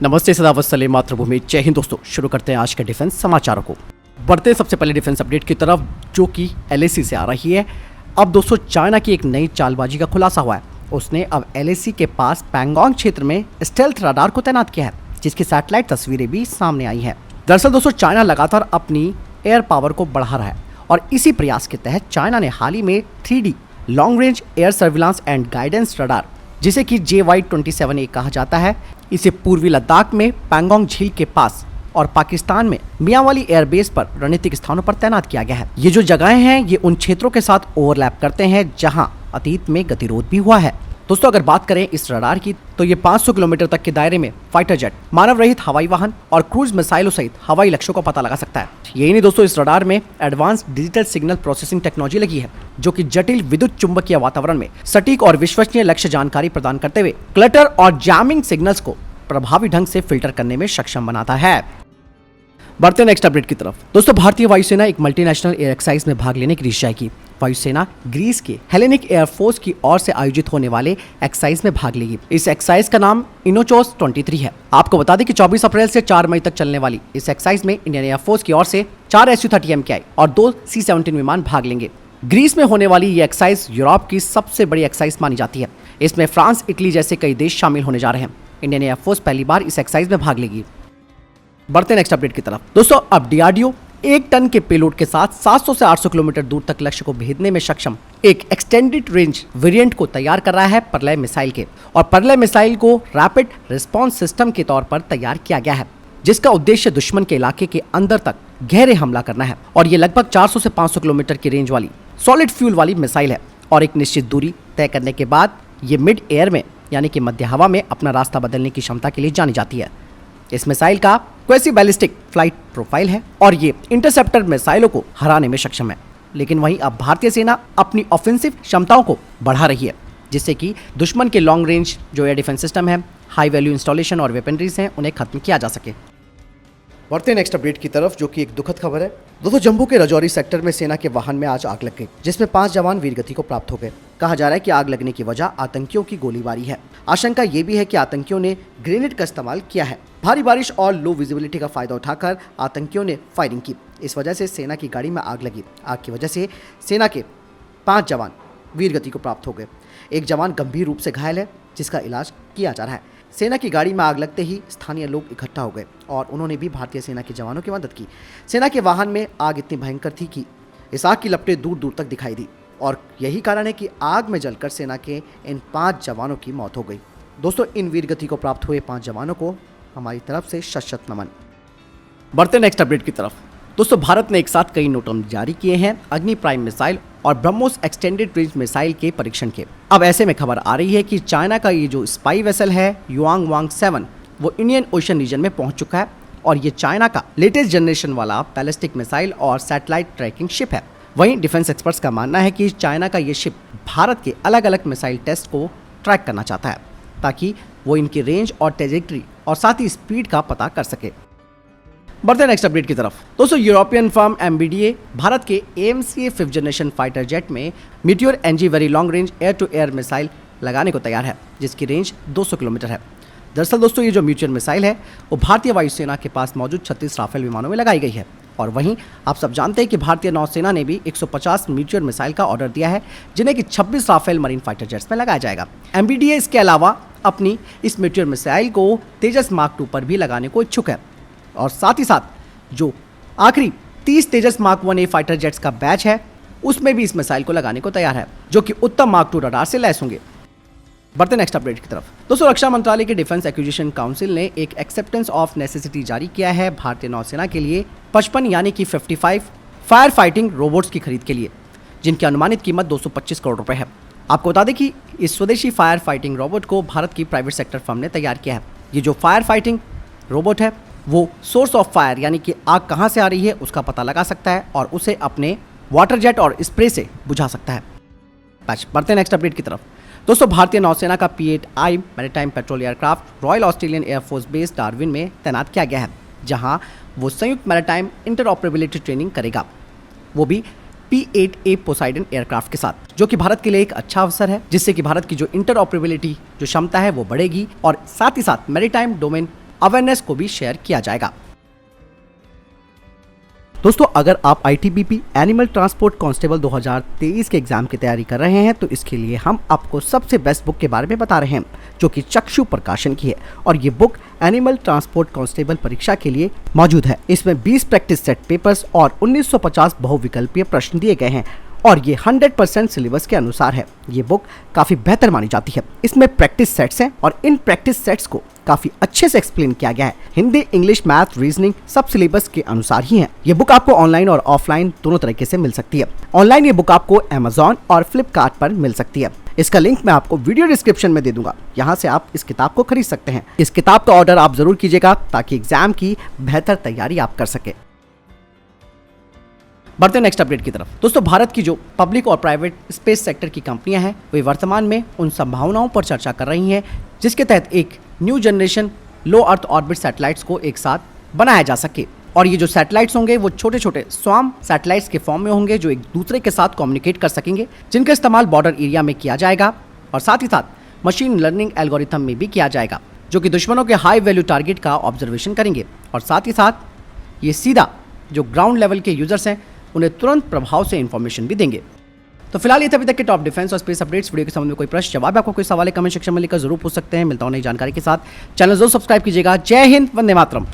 नमस्ते, सदावत सलेम, मातृभूमि, जय हिंद। दोस्तों, शुरू करते हैं आज के डिफेंस समाचारों को। बढ़ते सबसे पहले डिफेंस अपडेट की तरफ, जो कि एलएसी से आ रही है। अब दोस्तों, चाइना की एक नई चालबाजी का खुलासा हुआ है। उसने अब एलएसी के पास पैंगोंग क्षेत्र में स्टेल्थ रडार को तैनात किया है, जिसकी सैटेलाइट तस्वीरें भी सामने आई हैं। दरअसल दोस्तों, चाइना लगातार अपनी एयर पावर को बढ़ा रहा है और इसी प्रयास के तहत चाइना ने हाल ही में 3D long range air surveillance and guidance radar, जिसे कि JY-27A कहा जाता है, इसे पूर्वी लद्दाख में पैंगोंग झील के पास और पाकिस्तान में मियांवाली एयरबेस पर रणनीतिक स्थानों पर तैनात किया गया है। ये जो जगहें हैं, ये उन क्षेत्रों के साथ ओवरलैप करते हैं जहां अतीत में गतिरोध भी हुआ है। दोस्तों, अगर बात करें इस रडार की, तो ये 500 किलोमीटर तक के दायरे में फाइटर जेट, मानव रहित हवाई वाहन और क्रूज मिसाइलों सहित हवाई लक्ष्यों को पता लगा सकता है। यही नहीं दोस्तों, इस रडार में advance digital signal processing technology लगी है, जो कि जटिल विद्युत चुंबकीय वातावरण में सटीक और विश्वसनीय लक्ष्य जानकारी प्रदान करते हुए क्लटर और जैमिंग सिग्नल्स को प्रभावी ढंग से फिल्टर करने में सक्षम बनाता है। बढ़ते नेक्स्ट अपडेट की तरफ। दोस्तों, भारतीय वायुसेना एक मल्टीनेशनल एयर एक्सरसाइज में भाग लेने की ऋषि जाएगी। वायुसेना ग्रीस के हेलेनिक एयरफोर्स की ओर से आयोजित होने वाले एक्सरसाइज में भाग लेगी। इस एक्सरसाइज का नाम इनोचोस 23 है। आपको बता दें कि 24 अप्रैल से 4 मई तक चलने वाली इस एक्सरसाइज में इंडियन एयरफोर्स की ओर से 4 Su-30 MKI और 2 C-17 विमान भाग लेंगे। ग्रीस में होने वाली ये एक्सरसाइज यूरोप की सबसे बड़ी एक्सरसाइज मानी जाती है। इसमें फ्रांस, इटली जैसे कई देश शामिल होने जा रहे हैं। इंडियन एयरफोर्स पहली बार इस एक्सरसाइज में भाग लेगी। बढ़ते नेक्स्ट अपडेट की तरफ। दोस्तों, अब DRDO 1 टन के पेलोड के साथ 700 से 800 किलोमीटर दूर तक लक्ष्य को भेदने में सक्षम एक एक्सटेंडेड रेंज वेरिएंट को तैयार कर रहा है परलय मिसाइल के। और परलय मिसाइल को रैपिड रिस्पांस सिस्टम के तौर पर तैयार किया गया है, जिसका उद्देश्य दुश्मन के इलाके के अंदर तक गहरे हमला करना है। और ये लगभग 400 से 500 किलोमीटर की रेंज वाली सॉलिड फ्यूल वाली मिसाइल है और एक निश्चित दूरी तय करने के बाद ये मिड एयर में, यानी कि मध्य हवा में, अपना रास्ता बदलने की क्षमता के लिए जानी जाती है। इस मिसाइल का क्वेसी बैलिस्टिक फ्लाइट प्रोफाइल है और ये इंटरसेप्टर मिसाइलों को हराने में सक्षम है। लेकिन वहीं अब भारतीय सेना अपनी ऑफेंसिव क्षमताओं को बढ़ा रही है, जिससे कि दुश्मन के लॉन्ग रेंज जो एयर डिफेंस सिस्टम है, हाई वैल्यू इंस्टॉलेशन और वेपनरीज हैं, उन्हें खत्म किया जा सके। बढ़ते नेक्स्ट अपडेट की तरफ, जो कि एक दुखद खबर है। दोस्तों, जम्मू के राजौरी सेक्टर में सेना के वाहन में आज आग लग गई, जिसमें 5 जवान वीरगति को प्राप्त हो गए। कहा जा रहा है कि आग लगने की वजह आतंकियों की गोलीबारी है। आशंका ये भी है कि आतंकियों ने ग्रेनेड का इस्तेमाल किया है। भारी बारिश और लो विजिबिलिटी का फायदा उठाकर आतंकियों ने फायरिंग की। इस वजह से सेना की गाड़ी में आग लगी। आग की वजह से सेना के 5 जवान वीरगति को प्राप्त हो गए। एक जवान गंभीर रूप से घायल है, जिसका इलाज किया जा रहा है। सेना की गाड़ी में आग लगते ही स्थानीय लोग इकट्ठा हो गए और उन्होंने भी भारतीय सेना के जवानों की मदद की। सेना के वाहन में आग इतनी भयंकर थी कि इस आग की लपटें दूर दूर तक दिखाई दी और यही कारण है कि आग में जलकर सेना के इन 5 जवानों की मौत हो गई। दोस्तों, इन वीरगति को प्राप्त हुए 5 जवानों को हमारी तरफ से शत नमन। बढ़ते नेक्स्ट अपडेट की तरफ। दोस्तों, भारत ने एक साथ कई नोटम जारी किए हैं अग्नि प्राइम मिसाइल और ब्रह्मोस एक्सटेंडेड रेंज मिसाइल के परीक्षण के। अब ऐसे में खबर आ रही है कि चाइना का ये जो स्पाई वेसल है युआंग वांग 7, वो इंडियन ओशन रीजन में पहुंच चुका है और ये चाइना का लेटेस्ट जनरेशन वाला बैलिस्टिक मिसाइल और सैटेलाइट ट्रैकिंग शिप है। वहीं डिफेंस एक्सपर्ट्स का मानना है कि चाइना का ये शिप भारत के अलग अलग मिसाइल टेस्ट को ट्रैक करना चाहता है, ताकि वो इनकी रेंज और ट्रैजेक्टरी और साथ ही स्पीड का पता कर सके। बढ़ते नेक्स्ट अपडेट की तरफ। दोस्तों, यूरोपियन फर्म MBDA भारत के AMCA 5th generation fighter jet में meteor NG very long range air to air missile लगाने को तैयार है, जिसकी रेंज 200 किलोमीटर है। दरअसल दोस्तों, ये जो मीटियोर मिसाइल है वो भारतीय वायुसेना के पास मौजूद 36 राफेल विमानों में लगाई गई है। और वहीं आप सब जानते हैं कि भारतीय नौसेना ने भी 150 मीटियोर मिसाइल का ऑर्डर दिया है, जिन्हें कि 26 राफेल मरीन फाइटर जेट्स में लगाया जाएगा। MBDA इसके अलावा अपनी इस मीटियोर मिसाइल को तेजस मार्क 2 पर भी लगाने को इच्छुक है और साथ ही साथ जो आखिरी 30 तेजस मार्क 1A फाइटर जेट्स का बैच है, उसमें भी इस मिसाइल को लगाने को तैयार है, जो कि उत्तम मार्क 2 रडार से लैस होंगे। बढ़ते नेक्स्ट अपडेट की तरफ। दोस्तों, रक्षा मंत्रालय के डिफेंस एक्विजिशन काउंसिल ने एक एक्सेप्टेंस ऑफ नेसेसिटी जारी किया है भारतीय नौसेना के लिए 55 यानी कि 55 फायर फाइटिंग रोबोट्स की खरीद के लिए, जिनकी अनुमानित कीमत 225 करोड़ रुपए है। आपको बता दें कि इस स्वदेशी फायर फाइटिंग रोबोट को भारत की प्राइवेट सेक्टर फर्म ने तैयार किया है। ये जो फायर फाइटिंग रोबोट है वो सोर्स ऑफ फायर, यानी कि आग कहाँ से आ रही है, उसका पता लगा सकता है और उसे अपने वाटर जेट और स्प्रे से बुझा सकता है। बढ़ते नेक्स्ट अपडेट की तरफ। दोस्तों, भारतीय नौसेना का P-8I maritime petrol aircraft royal Australian air force base Darwin में तैनात किया गया है, जहां वो संयुक्त मैरीटाइम इंटरऑपरेबिलिटी ट्रेनिंग करेगा, वो भी P-8A पोसाइडन एयरक्राफ्ट के साथ, जो कि भारत के लिए एक अच्छा अवसर है, जिससे कि भारत की जो इंटरऑपरेबिलिटी जो क्षमता है वो बढ़ेगी और साथ ही साथ मैरीटाइम डोमेन अवेयरनेस को भी शेयर किया जाएगा। दोस्तों, अगर आप ITBP एनिमल ट्रांसपोर्ट कांस्टेबल 2023 के एग्जाम की तैयारी कर रहे हैं तो इसके लिए हम आपको सबसे बेस्ट बुक के बारे में बता रहे हैं, जो कि चक्षु प्रकाशन की है। और ये बुक एनिमल ट्रांसपोर्ट कांस्टेबल परीक्षा के लिए मौजूद है। इसमें 20 प्रैक्टिस सेट पेपर्स और 1950 बहुविकल्पीय प्रश्न दिए गए हैं और ये 100% सिलेबस के अनुसार है। ये बुक काफ़ी बेहतर मानी जाती है। इसमें प्रैक्टिस सेट्स हैं और इन प्रैक्टिस सेट्स को काफ़ी अच्छे से एक्सप्लेन किया गया है। हिंदी, इंग्लिश, मैथ, रीजनिंग सब सिलेबस के अनुसार ही है। ये बुक आपको ऑनलाइन और ऑफलाइन दोनों तरीके से मिल सकती है। ऑनलाइन ये बुक आपको Amazon और फ्लिपकार्ट पर मिल सकती है। इसका लिंक मैं आपको वीडियो डिस्क्रिप्शन में दे दूंगा, यहाँ से आप इस किताब को खरीद सकते हैं। इस किताब का ऑर्डर आप जरूर कीजिएगा ताकि एग्जाम की बेहतर तैयारी आप कर सके। बढ़ते हैं नेक्स्ट अपडेट की तरफ। दोस्तों, भारत की जो पब्लिक और प्राइवेट स्पेस सेक्टर की कंपनियां हैं वे वर्तमान में उन संभावनाओं पर चर्चा कर रही हैं जिसके तहत एक न्यू जनरेशन लो अर्थ ऑर्बिट सैटेलाइट्स को एक साथ बनाया जा सके। और ये जो सैटेलाइट्स होंगे वो छोटे छोटे स्वार्म सैटेलाइट्स के फॉर्म में होंगे जो एक दूसरे के साथ कम्युनिकेट कर सकेंगे, जिनका इस्तेमाल बॉर्डर एरिया में किया जाएगा और साथ ही साथ मशीन लर्निंग एल्गोरिथम में भी किया जाएगा, जो कि दुश्मनों के हाई वैल्यू टारगेट का ऑब्जर्वेशन करेंगे और साथ ही साथ ये सीधा जो ग्राउंड लेवल के यूजर्स हैं उन्हें तुरंत प्रभाव से इंफॉर्मेशन भी देंगे। तो फिलहाल ये थे अभी तक के टॉप डिफेंस और स्पेस अपडेट्स। वीडियो के संबंध में कोई प्रश्न जवाब आपको कोई सवाल है कमेंट सेक्शन में लिखकर जरूर पूछ सकते हैं। मिलता हूं नई जानकारी के साथ। चैनल जरूर सब्सक्राइब कीजिएगा। जय हिंद, वंदे मातरम।